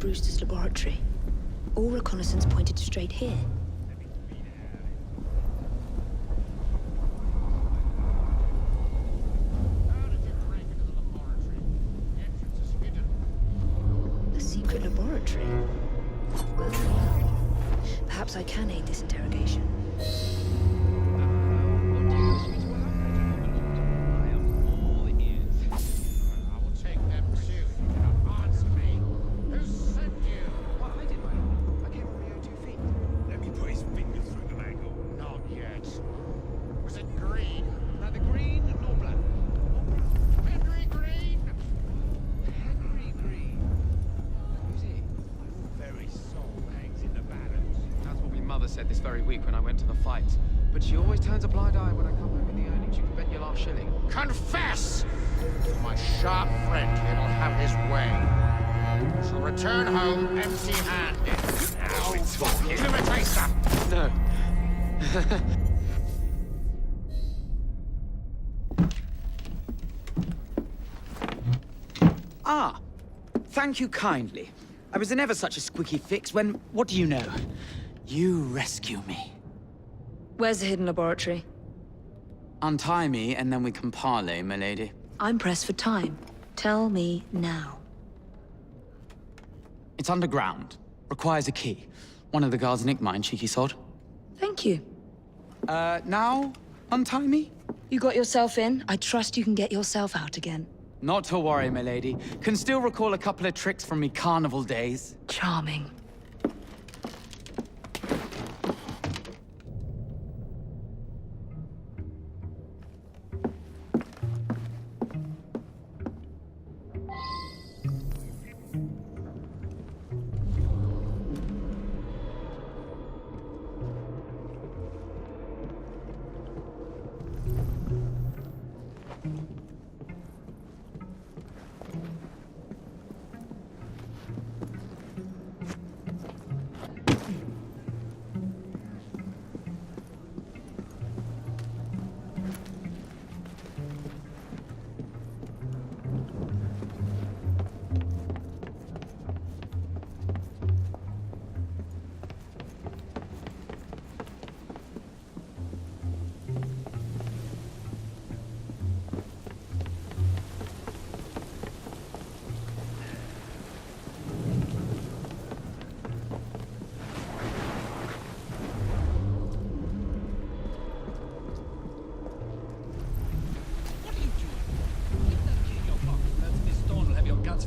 Brewster's laboratory. All reconnaissance pointed straight here. A secret laboratory? Well, perhaps I can aid this interrogation. Said this very week when I went to the fight. But she always turns a blind eye when I come home with the earnings. You can bet your last shilling. Confess! My sharp friend here will have his way. She'll return home empty-handed. Now, give him a taster! No. Ah, thank you kindly. I was in ever such a squeaky fix when, what do you know? You rescue me. Where's the hidden laboratory? Untie me, and then we can parley, milady. I'm pressed for time. Tell me now. It's underground. Requires a key. One of the guards nicked mine, cheeky sod. Thank you. Now? Untie me? You got yourself in. I trust you can get yourself out again. Not to worry, milady. Can still recall a couple of tricks from me carnival days. Charming.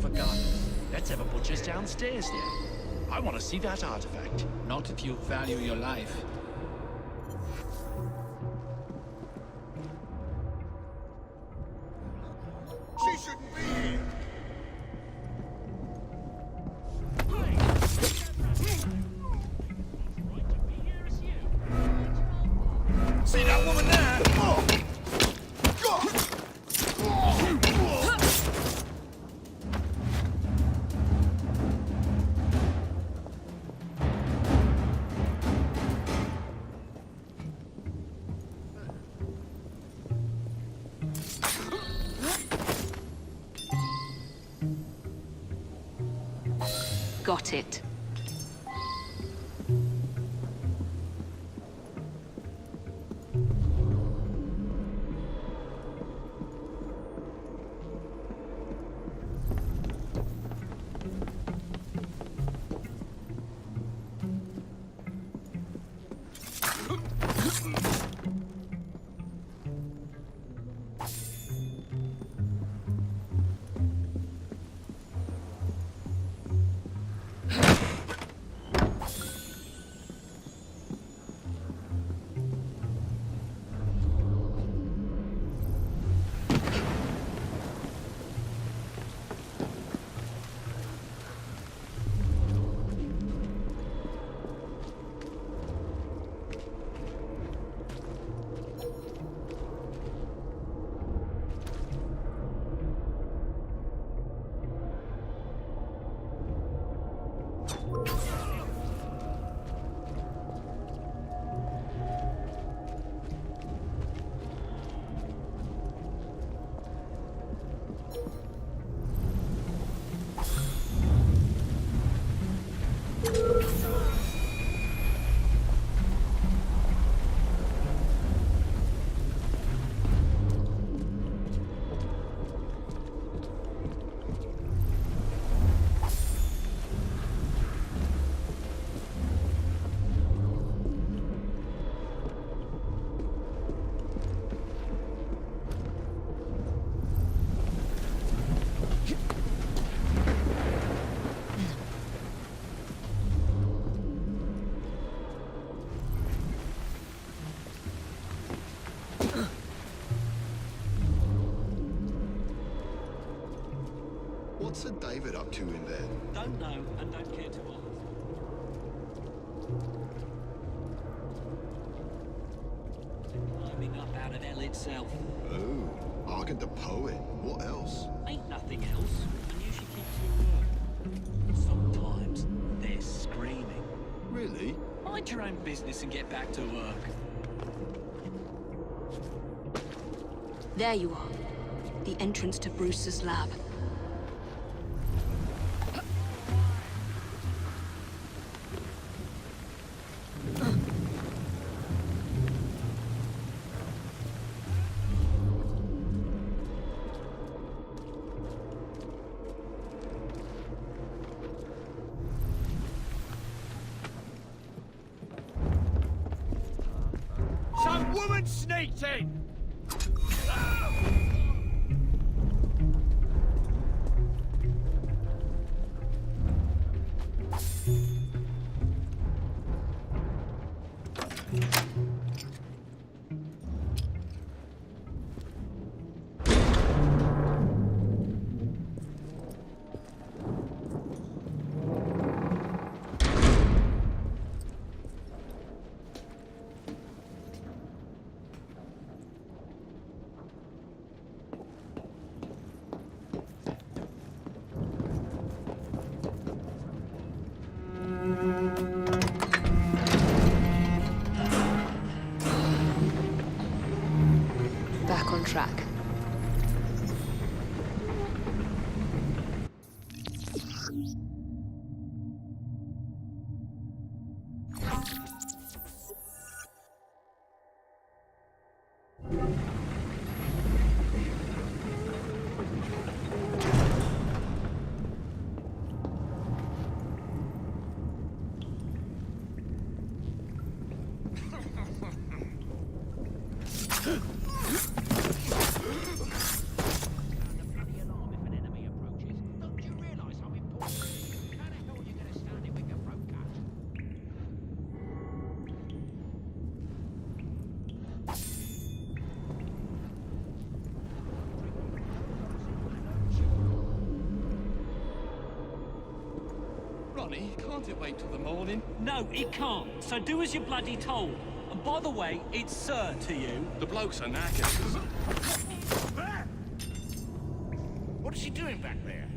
For gun. Let's have a butcher's downstairs there. I want to see that artifact. Not if you value your life. She shouldn't be here! See that woman there? Oh. God. Got it. What's Sir David up to in there? Don't know and don't care to ask. Climbing up out of hell itself. Oh, Argan the poet. What else? Ain't nothing else. And you should keep to your work. Sometimes they're screaming. Really? Mind your own business and get back to work. There you are. The entrance to Bruce's lab. Some woman sneaked in! Back on track. Ronnie, can't it wait till the morning? No, it can't. So do as you're bloody told. And by the way, it's sir to you. The blokes are knackered. What is she doing back there?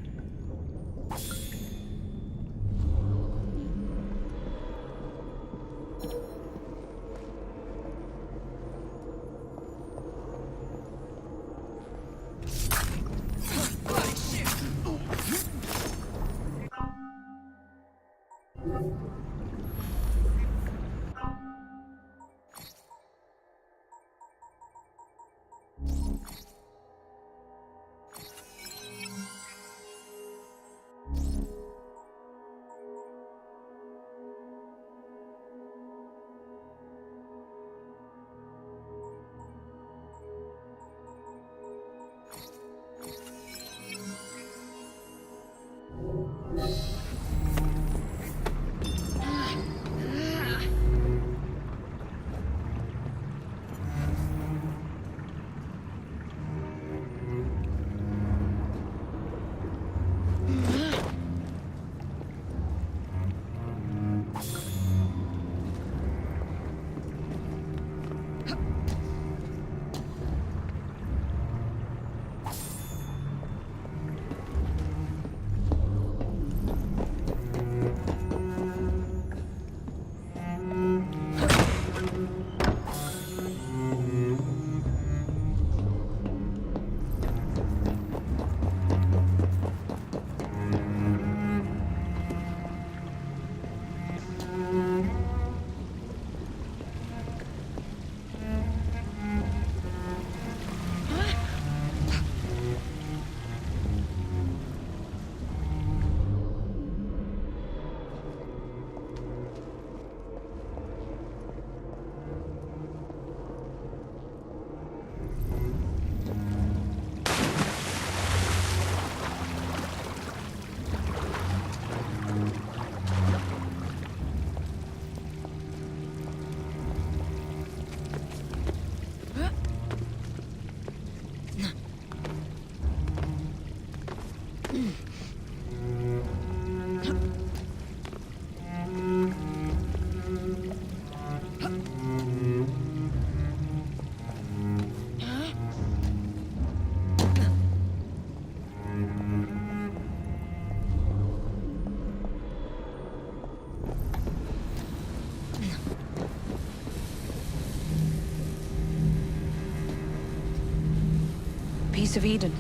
piece of Eden.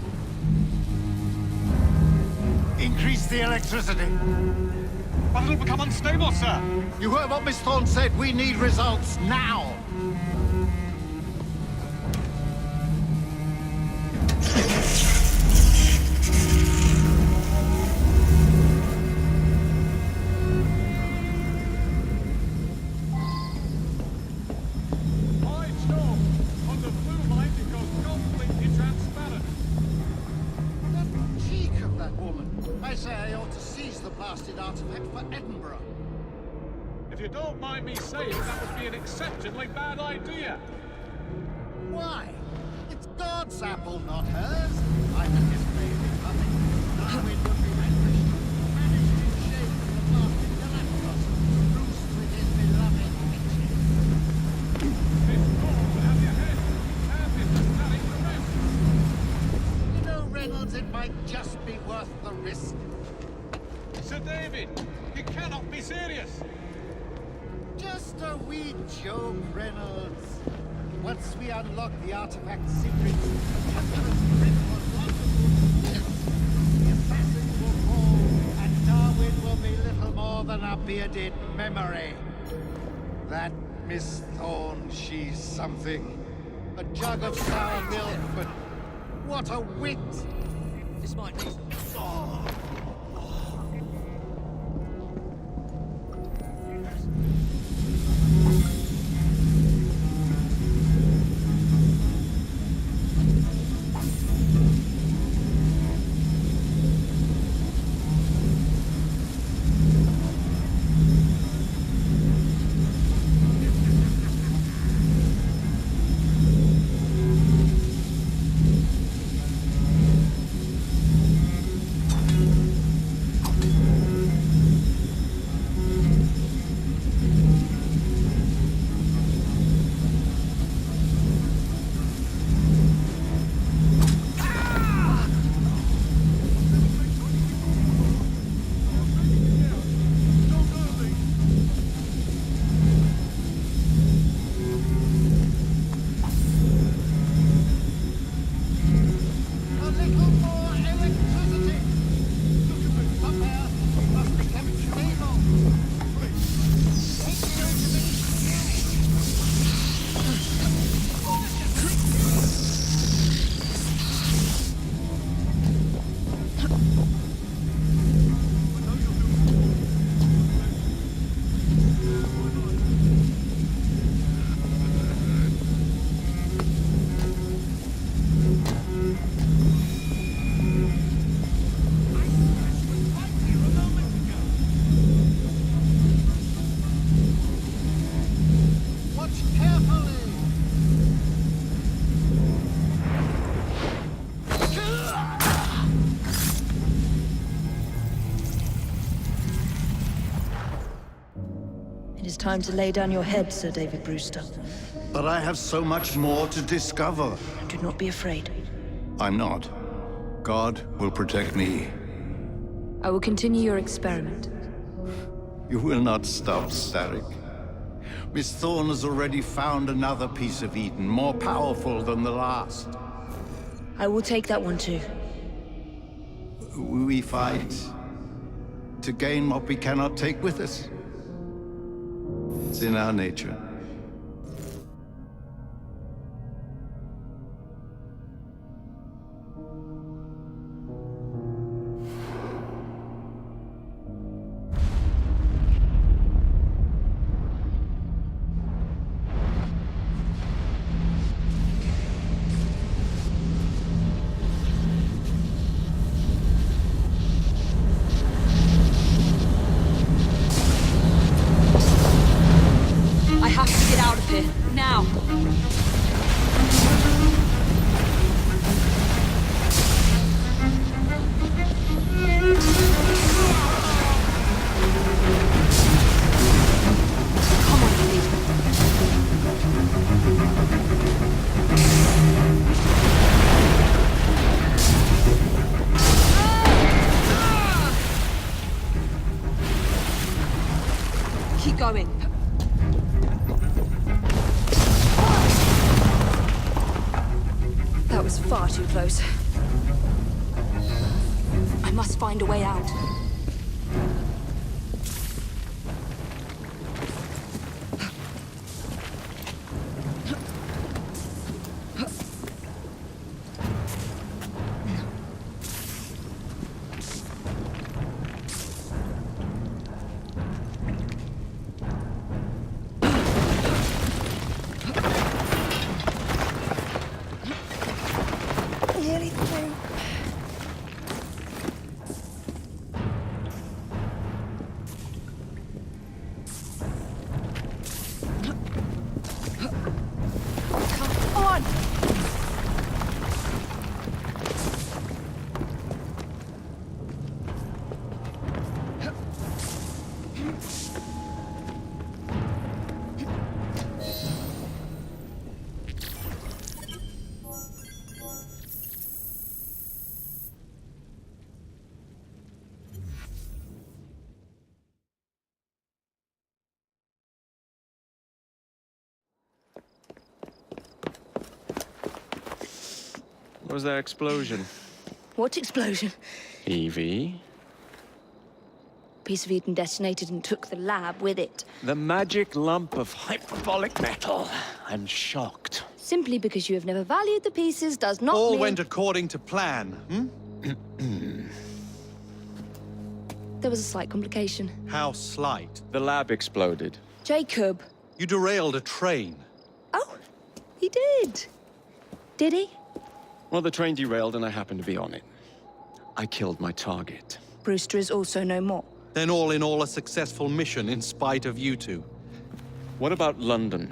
Increase the electricity. But it'll become unstable, sir. You heard what Miss Thorne said. We need results now. If you don't mind me saying, that would be an exceptionally bad idea. Why? It's God's apple, not hers. I'm in his baby puppy. Darwin would be vanquished, banished in shame from the blasted Galacticos, to roost with his beloved witches. Miss Thorne will have your head. And Mr. Stanley the rest. You know, Reynolds, it might just be worth the risk. Sir David, you cannot be serious. Just a wee joke, Reynolds. Once we unlock the artifact's secrets, the Templar's grip on wonderful the assassins will fall, and Darwin will be little more than a bearded memory. That Miss Thorne, she's something. A jug of sour milk, but what a wit! This might need... It is time to lay down your head, Sir David Brewster. But I have so much more to discover. Do not be afraid. I'm not. God will protect me. I will continue your experiment. You will not stop, Starrick. Miss Thorne has already found another piece of Eden, more powerful than the last. I will take that one too. We fight to gain what we cannot take with us. It's in our nature. I have to get out of here, now! Come on, Ellie. Keep going. That was far too close. I must find a way out. Nearly through. Come on! What was that explosion? What explosion? Evie? Piece of Eden detonated and took the lab with it. The magic lump of hyperbolic metal. I'm shocked. Simply because you have never valued the pieces does not All mean... went according to plan, There was a slight complication. How slight. The lab exploded. Jacob. You derailed a train. Oh, he did. Did he? Well, the train derailed and I happened to be on it. I killed my target. Brewster is also no more. Then all in all, a successful mission in spite of you two. What about London?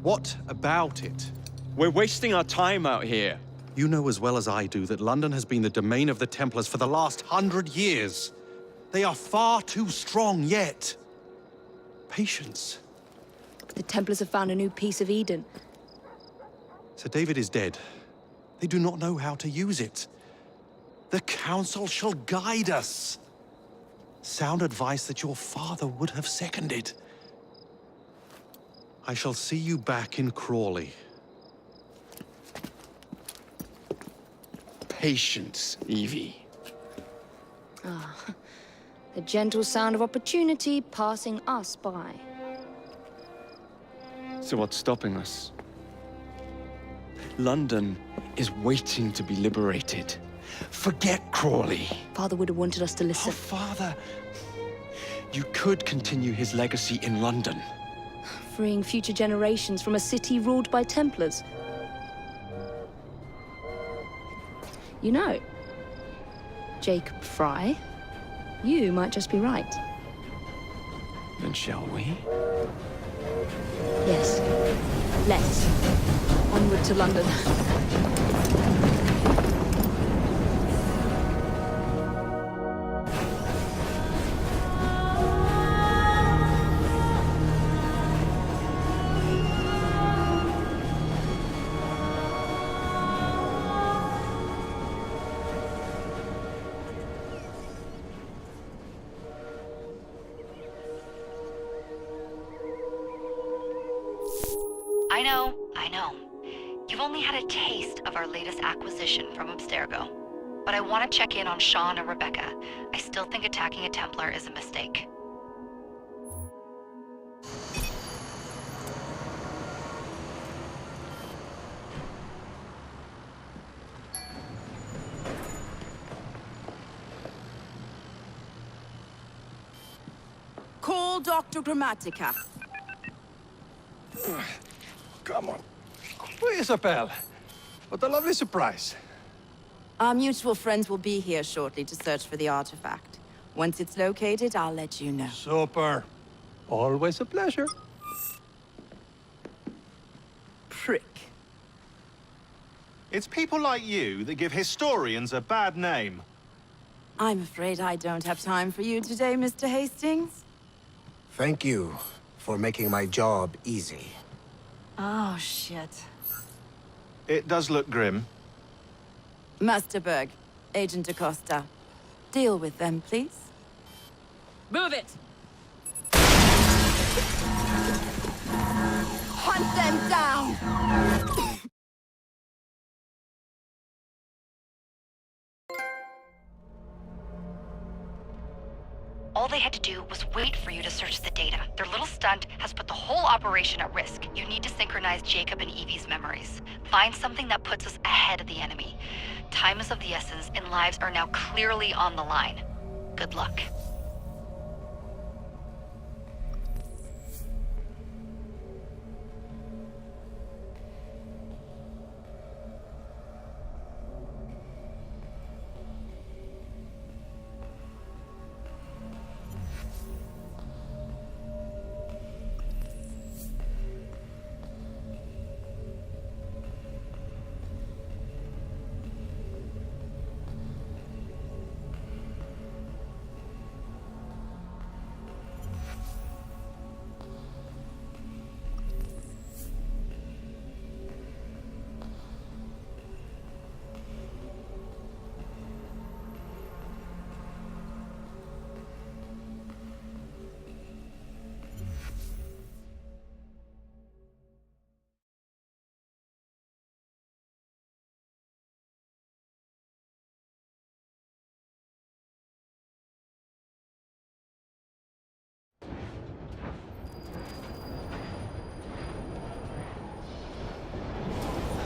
What about it? We're wasting our time out here. You know as well as I do that London has been the domain of the Templars for the last 100 years. They are far too strong yet. Patience. The Templars have found a new piece of Eden. Sir David is dead. They do not know how to use it. The Council shall guide us. Sound advice that your father would have seconded. I shall see you back in Crawley. Patience, Evie. The gentle sound of opportunity passing us by. So what's stopping us? London is waiting to be liberated. Forget Crawley. Father would have wanted us to Oh, listen. Father. You could continue his legacy in London. Freeing future generations from a city ruled by Templars. You know, Jacob Fry, you might just be right. Then shall we? Yes. Let's. Onward to London. I know. You've only had a taste of our latest acquisition from Abstergo. But I want to check in on Sean and Rebecca. I still think attacking a Templar is a mistake. Call Dr. Grammatica. Come on. Isabel. What a lovely surprise. Our mutual friends will be here shortly to search for the artifact. Once it's located, I'll let you know. Super. Always a pleasure. Prick. It's people like you that give historians a bad name. I'm afraid I don't have time for you today, Mr. Hastings. Thank you for making my job easy. Oh, shit. It does look grim. Masterberg, Agent Acosta. Deal with them, please. Move it! Hunt them down! they had to do was wait for you to search the data. Their little stunt has put the whole operation at risk. You need to synchronize Jacob and Evie's memories. Find something that puts us ahead of the enemy. Time is of the essence, and lives are now clearly on the line. Good luck.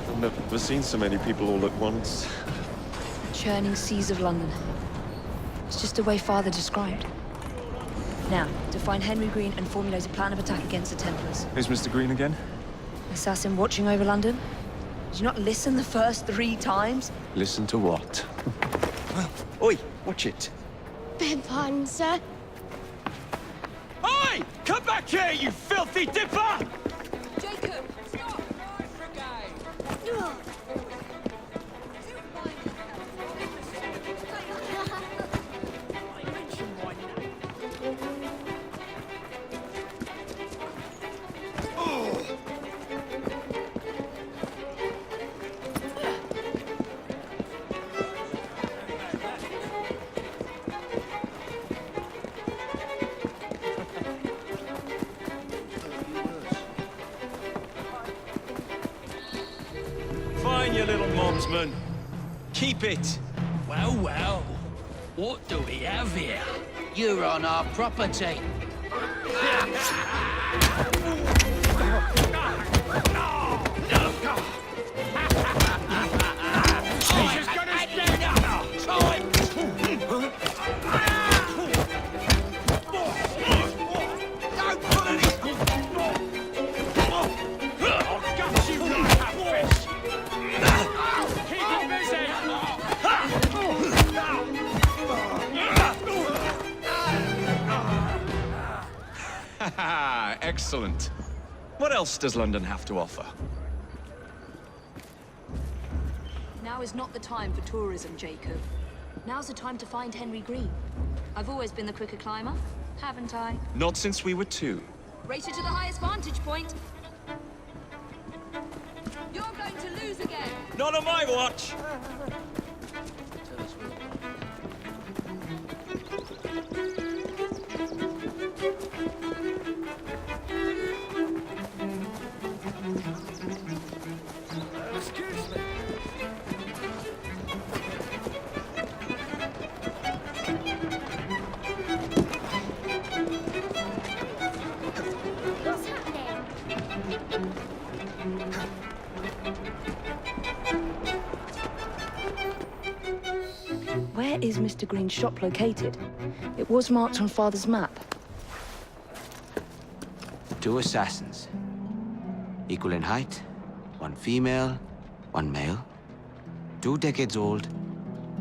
I've never seen so many people all at once. Churning seas of London. It's just the way Father described. Now, to find Henry Green and formulate a plan of attack against the Templars. Who's Mr. Green again? Assassin watching over London? Did you not listen the first 3 times? Listen to what? Oi, watch it. Beg pardon, sir. Oi! Come back here, you filthy dipper! Jacob, stop! Fine, you little mobsman. Keep it. Well, well. What do we have here? You're on our property. She's gonna stand up! Time! Don't put any... I'll gut you like a fish! Keep it busy! Excellent. What else does London have to offer? Now is not the time for tourism, Jacob. Now's the time to find Henry Green. I've always been the quicker climber, haven't I? Not since we were 2. Race you to the highest vantage point. You're going to lose again. Not on my watch! Excuse me. What's happening? Where is Mr. Green's shop located? It was marked on Father's map. 2 assassins. Equal in height. 1 female, 1 male. 2 decades old.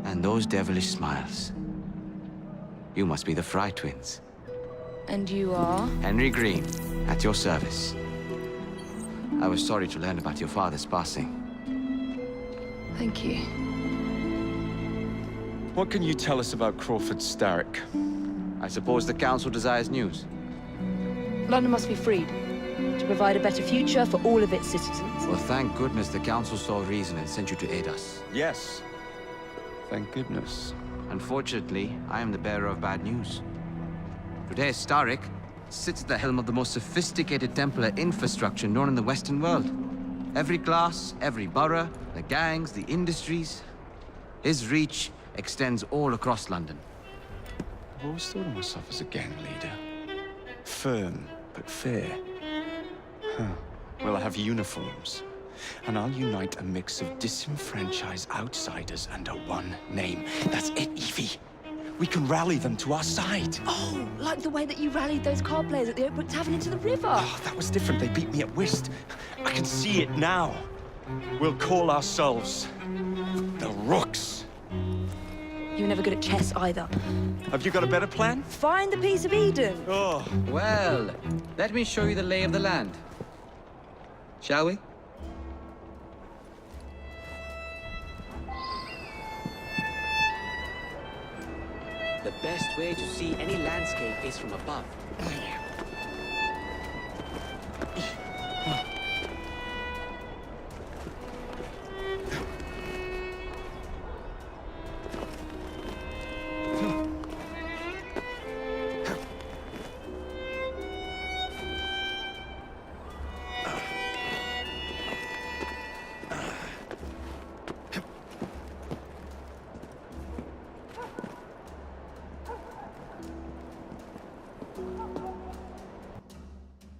And those devilish smiles. You must be the Fry twins. And you are? Henry Green, at your service. I was sorry to learn about your father's passing. Thank you. What can you tell us about Crawford Starrick? I suppose the Council desires news. London must be freed, to provide a better future for all of its citizens. Well, thank goodness the Council saw reason and sent you to aid us. Yes. Thank goodness. Unfortunately, I am the bearer of bad news. Today, Starrick sits at the helm of the most sophisticated Templar infrastructure known in the Western world. Every class, every borough, the gangs, the industries. His reach extends all across London. I've always thought of myself as a gang leader. Firm, but fair. Huh. Well, I have uniforms. And I'll unite a mix of disenfranchised outsiders under one name. That's it, Evie. We can rally them to our side. Oh, like the way that you rallied those card players at the Oakbrook Tavern into the river. Oh, that was different. They beat me at whist. I can see it now. We'll call ourselves the Rooks. You were never good at chess either. Have you got a better plan? Find the piece of Eden. Oh. Well, let me show you the lay of the land. Shall we? The best way to see any landscape is from above.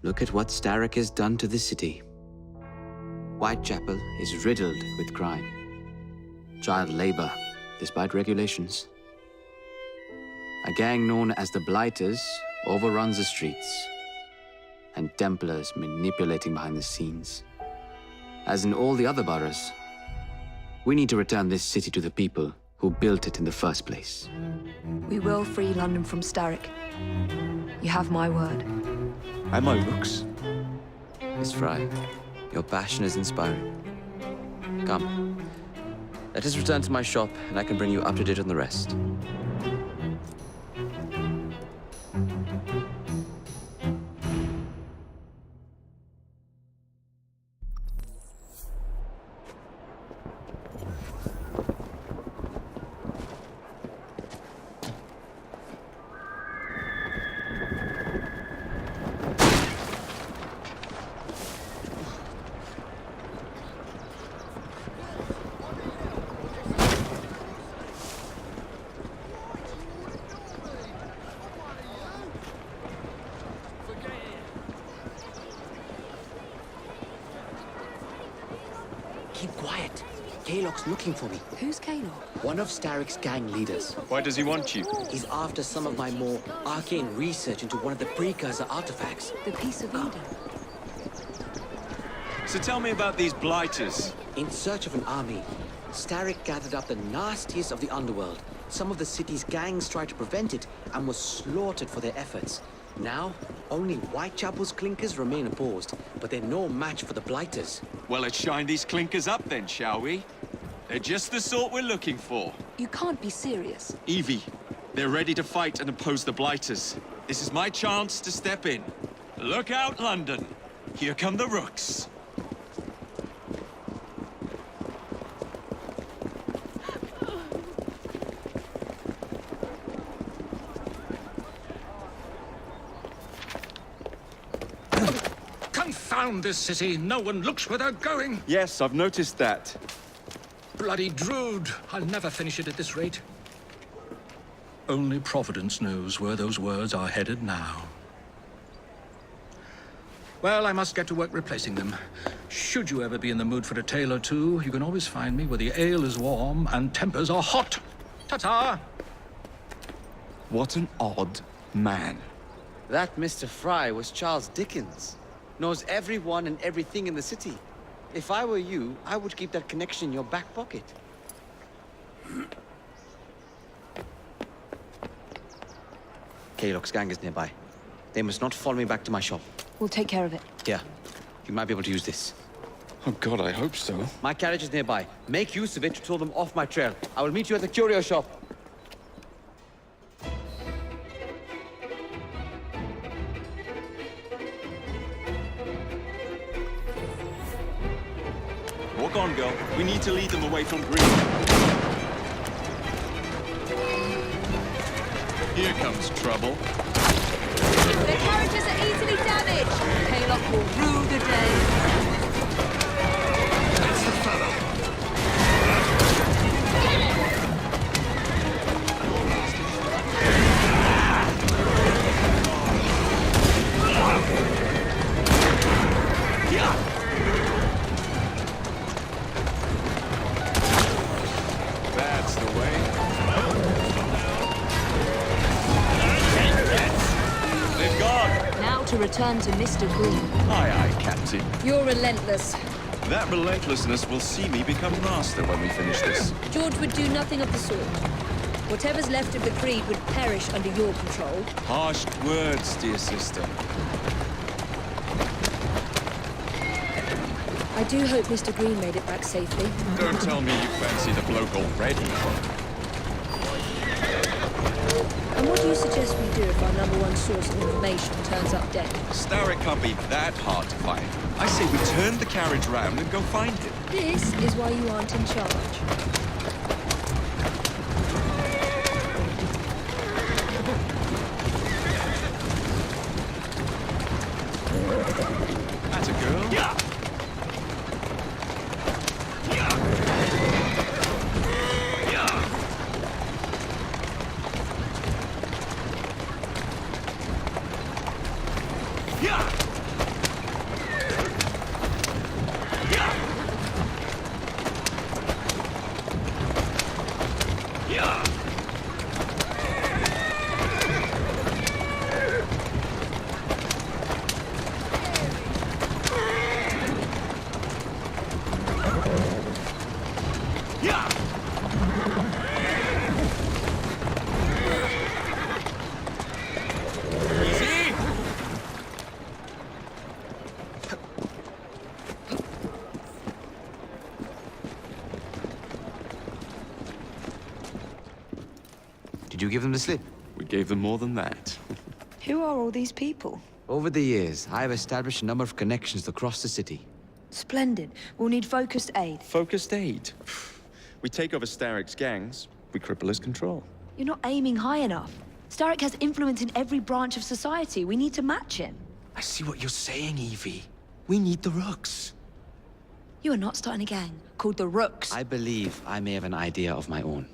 Look at what Starrick has done to the city. Whitechapel is riddled with crime. Child labor, despite regulations. A gang known as the Blighters overruns the streets, and Templars manipulating behind the scenes. As in all the other boroughs, we need to return this city to the people who built it in the first place. We will free London from Starrick. You have my word. Am I Rooks? Miss Fry, your passion is inspiring. Come, let us return to my shop, and I can bring you up to date on the rest. Keep quiet. Kaylock's looking for me. Who's Kaylock? One of Starrick's gang leaders. Why does he want you? He's after some of my more arcane research into one of the precursor artifacts. The piece of Eden. So tell me about these Blighters. In search of an army, Starrick gathered up the nastiest of the underworld. Some of the city's gangs tried to prevent it and were slaughtered for their efforts. Now, only Whitechapel's clinkers remain opposed, but they're no match for the Blighters. Well, let's shine these clinkers up then, shall we? They're just the sort we're looking for. You can't be serious. Evie, they're ready to fight and oppose the Blighters. This is my chance to step in. Look out, London. Here come the Rooks. Confound this city. No one looks where they're going. Yes, I've noticed that. Bloody Drood. I'll never finish it at this rate. Only Providence knows where those words are headed now. Well, I must get to work replacing them. Should you ever be in the mood for a tale or two, you can always find me where the ale is warm and tempers are hot. Ta-ta! What an odd man. That Mr. Fry was Charles Dickens. Knows everyone and everything in the city. If I were you, I would keep that connection in your back pocket. Kaylock's gang is nearby. They must not follow me back to my shop. We'll take care of it. Here, you might be able to use this. Oh God, I hope so. My carriage is nearby. Make use of it to throw them off my trail. I will meet you at the curio shop. Walk on, girl. We need to lead them away from Green. Here comes trouble. Their carriages are easily damaged. Kaylock will rue the day. That's the fellow. got to return to Mr. Green. Aye, aye, Captain. You're relentless. That relentlessness will see me become master when we finish this. George would do nothing of the sort. Whatever's left of the Creed would perish under your control. Harsh words, dear sister. I do hope Mr. Green made it back safely. Don't tell me you fancy the bloke already. And what do you suggest we do if our #1 source of information turns up dead? Starrick can't be that hard to find. I say we turn the carriage round and go find him. This is why you aren't in charge. That's a girl. Yeah. Did you give them the slip? We gave them more than that. Who are all these people? Over the years, I have established a number of connections across the city. Splendid. We'll need focused aid. Focused aid. We take over Starrick's gangs, we cripple his control. You're not aiming high enough. Starrick has influence in every branch of society. We need to match him. I see what you're saying, Evie. We need the Rooks. You are not starting a gang called the Rooks. I believe I may have an idea of my own.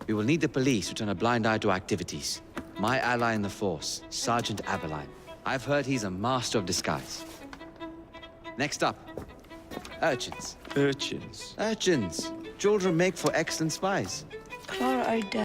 We will need the police to turn a blind eye to activities. My ally in the force, Sergeant Aberline. I've heard he's a master of disguise. Next up, urchins. Urchins? Urchins. Children make for excellent spies. Clara O'Dell.